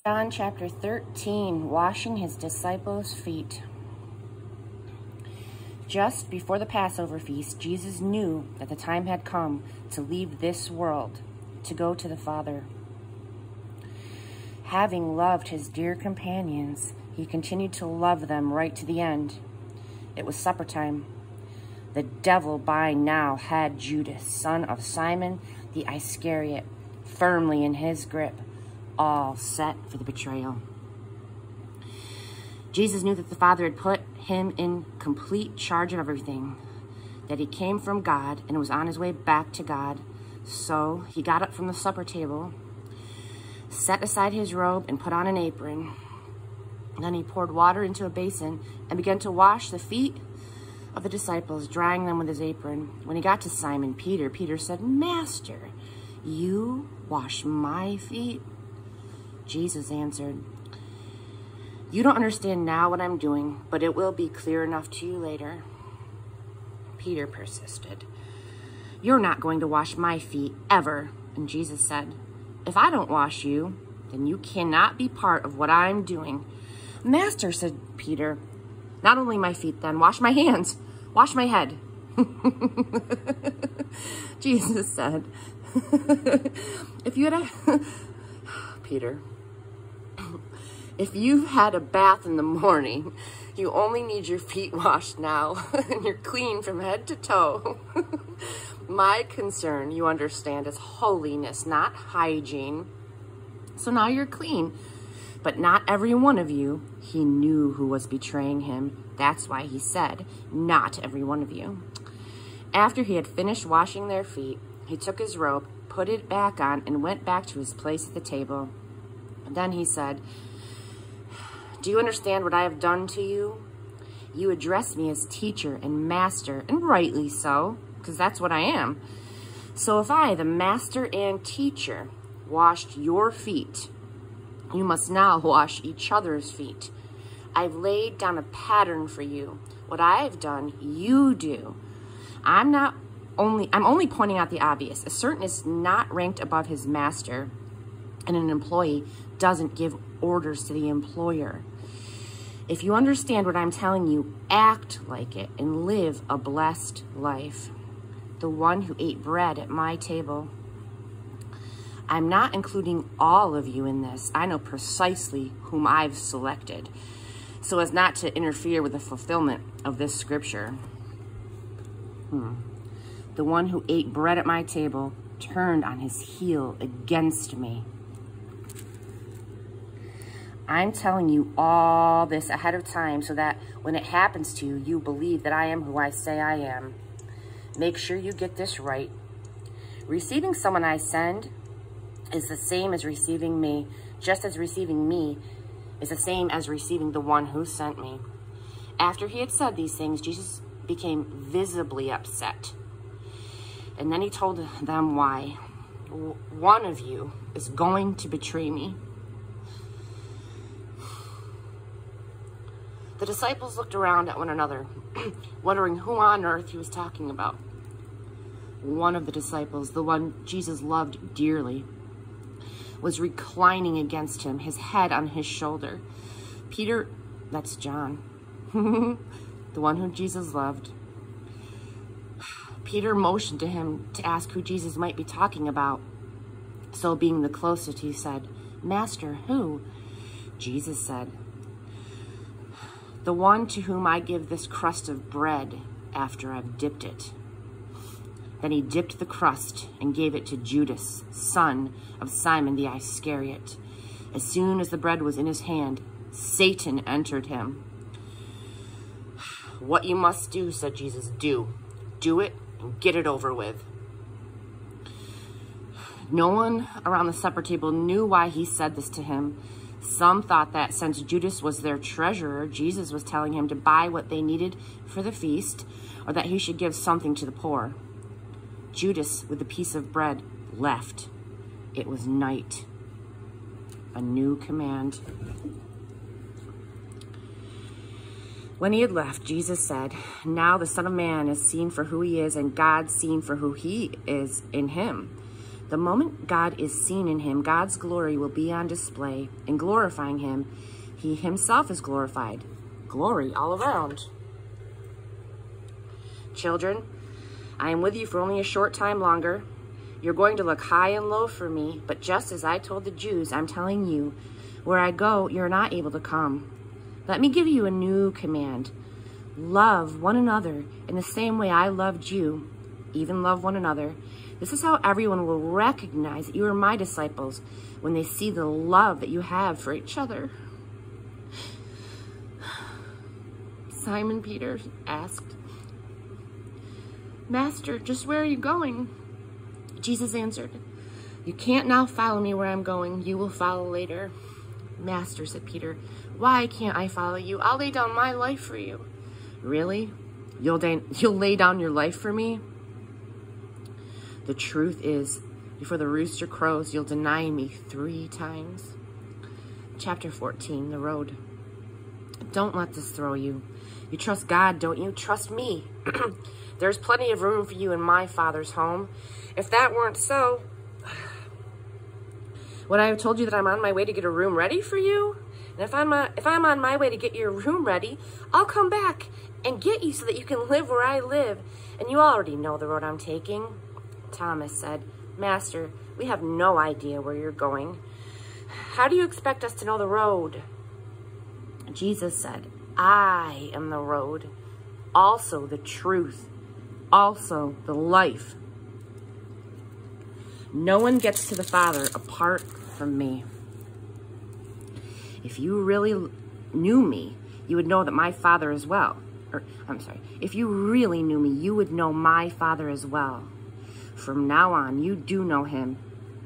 John chapter 13, washing his disciples' feet. Just before the Passover feast, Jesus knew that the time had come to leave this world, to go to the Father. Having loved his dear companions, he continued to love them right to the end. It was supper time. The devil by now had Judas, son of Simon the Iscariot, firmly in his grip, all set for the betrayal. Jesus knew that the Father had put him in complete charge of everything, that he came from God and was on his way back to God. So he got up from the supper table, set aside his robe, and put on an apron. Then he poured water into a basin and began to wash the feet of the disciples, drying them with his apron. When he got to Simon Peter, Peter said, "Master, you wash my feet?" Jesus answered, "You don't understand now what I'm doing, but it will be clear enough to you later." Peter persisted, "You're not going to wash my feet, ever." And Jesus said, "If I don't wash you, then you cannot be part of what I'm doing." "Master," said Peter, "not only my feet then, wash my hands, wash my head." Jesus said, Peter, if you've had a bath in the morning, you only need your feet washed now, and you're clean from head to toe. My concern, you understand, is holiness, not hygiene. So now you're clean. But not every one of you. He knew who was betraying him. That's why he said, not every one of you. After he had finished washing their feet, he took his robe, put it back on, and went back to his place at the table. And then he said, "Do you understand what I have done to you? You address me as teacher and master, and rightly so, because that's what I am. So if I, the master and teacher, washed your feet, you must now wash each other's feet. I've laid down a pattern for you. What I've done, you do. I'm only pointing out the obvious. A servant is not ranked above his master, and an employee doesn't give orders to the employer. If you understand what I'm telling you, act like it and live a blessed life. The one who ate bread at my table. I'm not including all of you in this. I know precisely whom I've selected, so as not to interfere with the fulfillment of this scripture. The one who ate bread at my table turned on his heel against me. I'm telling you all this ahead of time so that when it happens to you, you believe that I am who I say I am. Make sure you get this right. Receiving someone I send is the same as receiving me, just as receiving me is the same as receiving the one who sent me. After he had said these things, Jesus became visibly upset. And then he told them why. One of you is going to betray me. The disciples looked around at one another, wondering who on earth he was talking about. One of the disciples, the one Jesus loved dearly, was reclining against him, his head on his shoulder. Peter, that's John, the one whom Jesus loved. Peter motioned to him to ask who Jesus might be talking about. So being the closest, he said, "Master, who?" Jesus said, "The one to whom I give this crust of bread after I've dipped it." Then he dipped the crust and gave it to Judas, son of Simon the Iscariot. As soon as the bread was in his hand, Satan entered him. "What you must do," said Jesus, do it and get it over with. No one around the supper table knew why he said this to him. Some thought that since Judas was their treasurer, Jesus was telling him to buy what they needed for the feast, or that he should give something to the poor. Judas, with the piece of bread, left. It was night. A new command. When he had left, Jesus said, "Now the Son of Man is seen for who he is, and God seen for who he is in him. The moment God is seen in him, God's glory will be on display. In glorifying him, he himself is glorified. Glory all around. Children, I am with you for only a short time longer. You're going to look high and low for me, but just as I told the Jews, I'm telling you, where I go, you're not able to come. Let me give you a new command. Love one another in the same way I loved you. Even love one another. This is how everyone will recognize that you are my disciples, when they see the love that you have for each other. Simon Peter asked, Master, just where are you going? Jesus answered, You can't now follow me where I'm going. You will follow later. Master, said Peter, why can't I follow you? I'll lay down my life for you. Really? You'll lay down your life for me? The truth is, before the rooster crows, you'll deny me 3 times. Chapter 14, the road. Don't let this throw you. You trust God, don't you? Trust me. There's plenty of room for you in my Father's home. If that weren't so, would I have told you that I'm on my way to get a room ready for you? And if I'm on my way to get your room ready, I'll come back and get you so that you can live where I live. And you already know the road I'm taking. Thomas said, Master, we have no idea where you're going. How do you expect us to know the road? Jesus said, I am the road, also the truth, also the life. No one gets to the Father apart from me. If you really knew me, you would know that my Father as well. If you really knew me, you would know my Father as well. From now on, you do know him.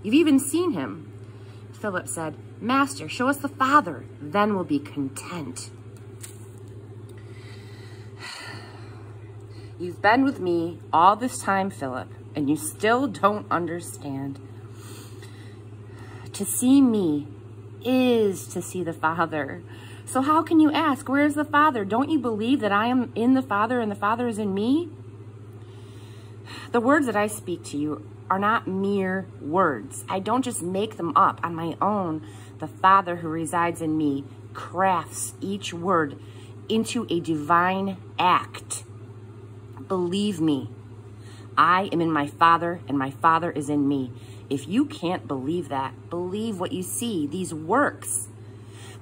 You've even seen him. Philip said, Master, show us the Father, then we'll be content. You've been with me all this time, Philip, and you still don't understand. To see me is to see the Father. So how can you ask, where's the Father? Don't you believe that I am in the Father and the Father is in me? The words that I speak to you are not mere words. I don't just make them up on my own. The Father who resides in me crafts each word into a divine act. Believe me, I am in my Father and my Father is in me. If you can't believe that, believe what you see, these works.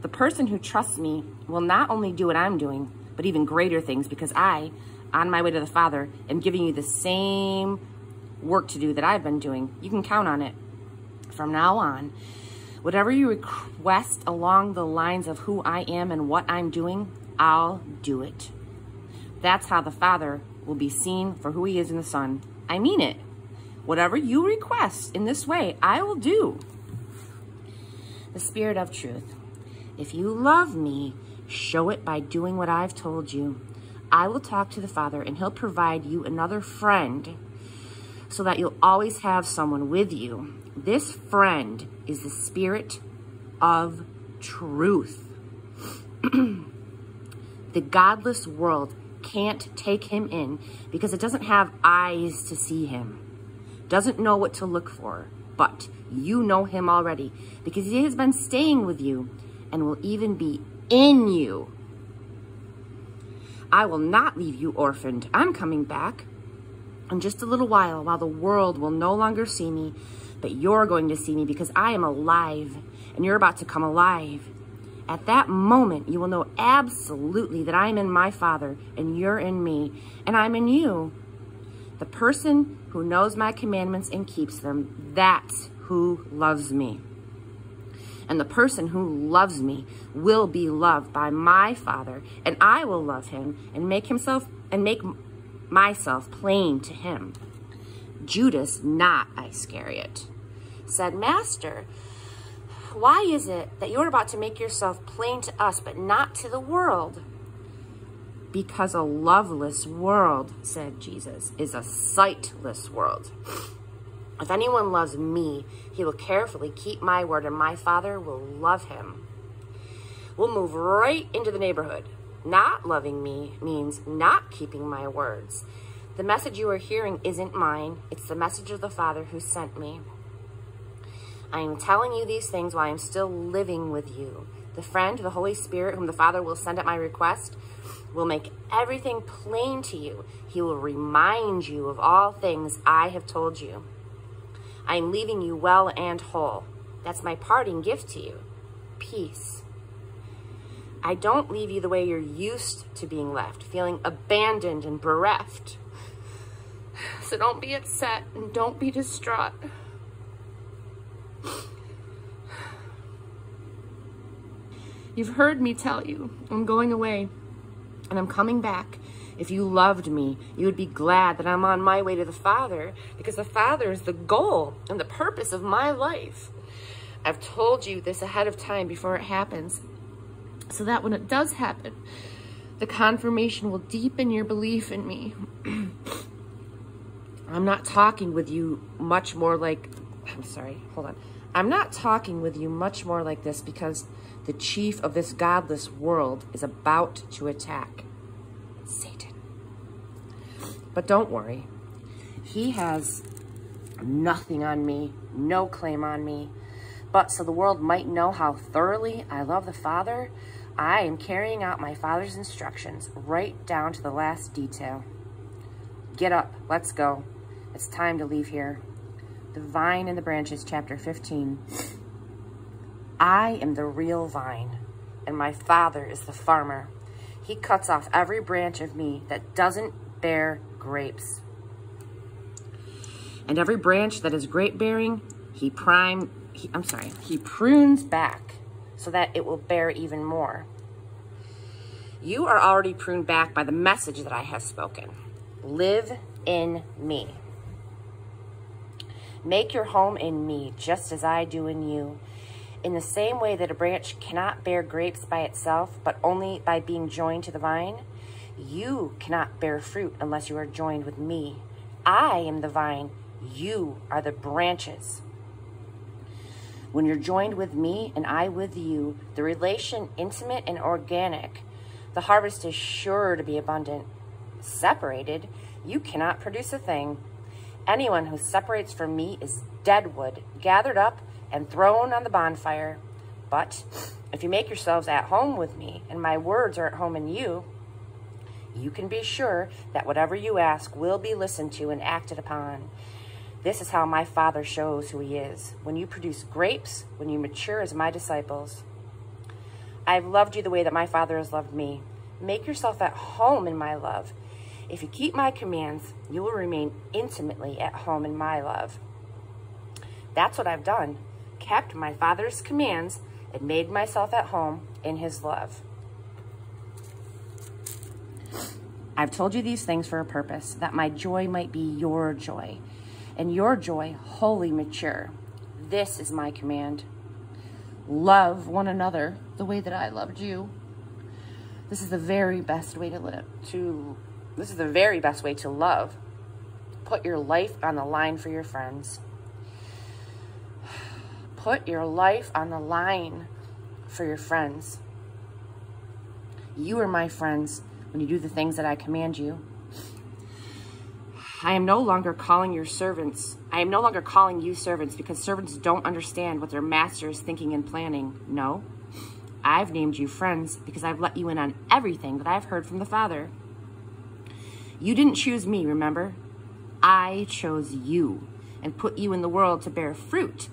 The person who trusts me will not only do what I'm doing, but even greater things, because I, on my way to the Father, am giving you the same work to do that I've been doing. You can count on it. From now on, whatever you request along the lines of who I am and what I'm doing, I'll do it. That's how the Father will be seen for who he is in the Son. I mean it. Whatever you request in this way, I will do. The Spirit of truth. If you love me, show it by doing what I've told you. I will talk to the Father and he'll provide you another friend so that you'll always have someone with you. This friend is the Spirit of truth. The godless world can't take him in because it doesn't have eyes to see him, doesn't know what to look for, but you know him already because he has been staying with you and will even be in you. I will not leave you orphaned. I'm coming back in just a little while the world will no longer see me, but you're going to see me because I am alive and you're about to come alive. At that moment, you will know absolutely that I'm in my Father and you're in me and I'm in you. The person who knows my commandments and keeps them, that's who loves me. And the person who loves me will be loved by my Father, and I will love him and make myself plain to him. Judas, not Iscariot, said, Master, why is it that you're about to make yourself plain to us, but not to the world? Because a loveless world, said Jesus, is a sightless world. If anyone loves me, he will carefully keep my word, and my Father will love him. We'll move right into the neighborhood. Not loving me means not keeping my words. The message you are hearing isn't mine. It's the message of the Father who sent me. I am telling you these things while I am still living with you. The friend, the Holy Spirit, whom the Father will send at my request, will make everything plain to you. He will remind you of all things I have told you. I am leaving you well and whole. That's my parting gift to you. Peace. I don't leave you the way you're used to being left, feeling abandoned and bereft. So don't be upset and don't be distraught. You've heard me tell you, I'm going away and I'm coming back. If you loved me, you would be glad that I'm on my way to the Father, because the Father is the goal and the purpose of my life. I've told you this ahead of time before it happens, so that when it does happen, the confirmation will deepen your belief in me. I'm not talking with you much more like, I'm not talking with you much more like this because the chief of this godless world is about to attack. Satan. But don't worry. He has nothing on me, no claim on me. But so the world might know how thoroughly I love the Father, I am carrying out my Father's instructions right down to the last detail. Get up, let's go. It's time to leave here. The Vine and the Branches, chapter 15. I am the real vine, and my Father is the farmer. He cuts off every branch of me that doesn't bear grapes. And every branch that is grape-bearing, he prunes back so that it will bear even more. You are already pruned back by the message that I have spoken. Live in me. Make your home in me, just as I do in you. In the same way that a branch cannot bear grapes by itself, but only by being joined to the vine, you cannot bear fruit unless you are joined with me. I am the vine, you are the branches. When you're joined with me and I with you, the relation intimate and organic, the harvest is sure to be abundant. Separated, you cannot produce a thing. Anyone who separates from me is dead wood, gathered up and thrown on the bonfire. But if you make yourselves at home with me and my words are at home in you, you can be sure that whatever you ask will be listened to and acted upon. This is how my Father shows who he is. When you produce grapes, when you mature as my disciples. I've loved you the way that my Father has loved me. Make yourself at home in my love. If you keep my commands, you will remain intimately at home in my love. That's what I've done. Kept my Father's commands and made myself at home in his love. I've told you these things for a purpose, that my joy might be your joy, and your joy wholly mature. This is my command. Love one another the way that I loved you. This is the very best way to live. This is the very best way to love. Put your life on the line for your friends. Put your life on the line for your friends. You are my friends when you do the things that I command you. I am no longer calling you servants because servants don't understand what their master is thinking and planning. No, I've named you friends because I've let you in on everything that I've heard from the Father. You didn't choose me, remember? I chose you and put you in the world to bear fruit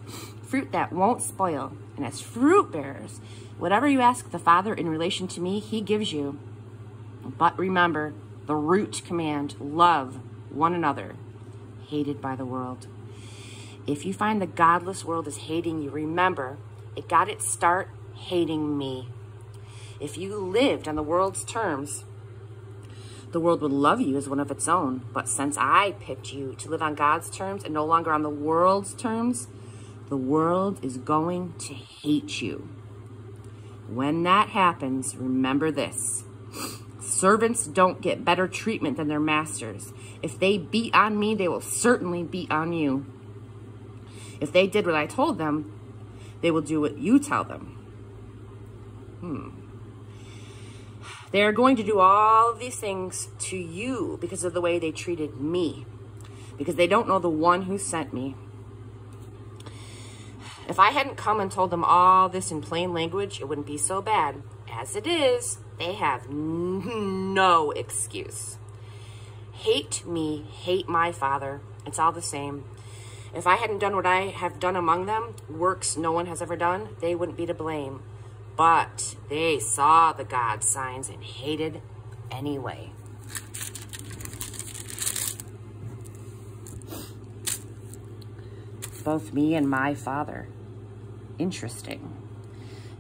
that won't spoil. And as fruit bearers, whatever you ask the Father in relation to me, he gives you. But remember the root command, love one another, hated by the world. If you find the godless world is hating you, remember, it got its start hating me. If you lived on the world's terms, the world would love you as one of its own. But since I picked you to live on God's terms and no longer on the world's terms, the world is going to hate you. When that happens, remember this. Servants don't get better treatment than their masters. If they beat on me, they will certainly beat on you. If they did what I told them, they will do what you tell them. They are going to do all of these things to you because of the way they treated me, because they don't know the one who sent me. If I hadn't come and told them all this in plain language, it wouldn't be so bad. As it is, they have no excuse. Hate me, hate my Father. It's all the same. If I hadn't done what I have done among them, works no one has ever done, they wouldn't be to blame. But they saw the God signs and hated anyway. Both me and my Father. Interesting.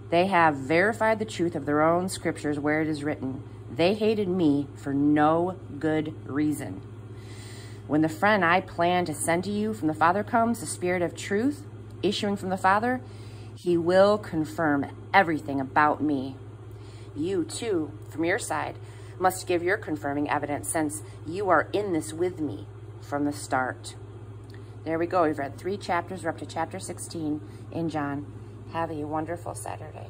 They have verified the truth of their own scriptures where it is written, they hated me for no good reason. When the friend I plan to send to you from the Father comes, the Spirit of truth issuing from the Father, he will confirm everything about me. You too, from your side, must give your confirming evidence since you are in this with me from the start. There we go. We've read 3 chapters. We're up to chapter 16 in John. Have a wonderful Saturday.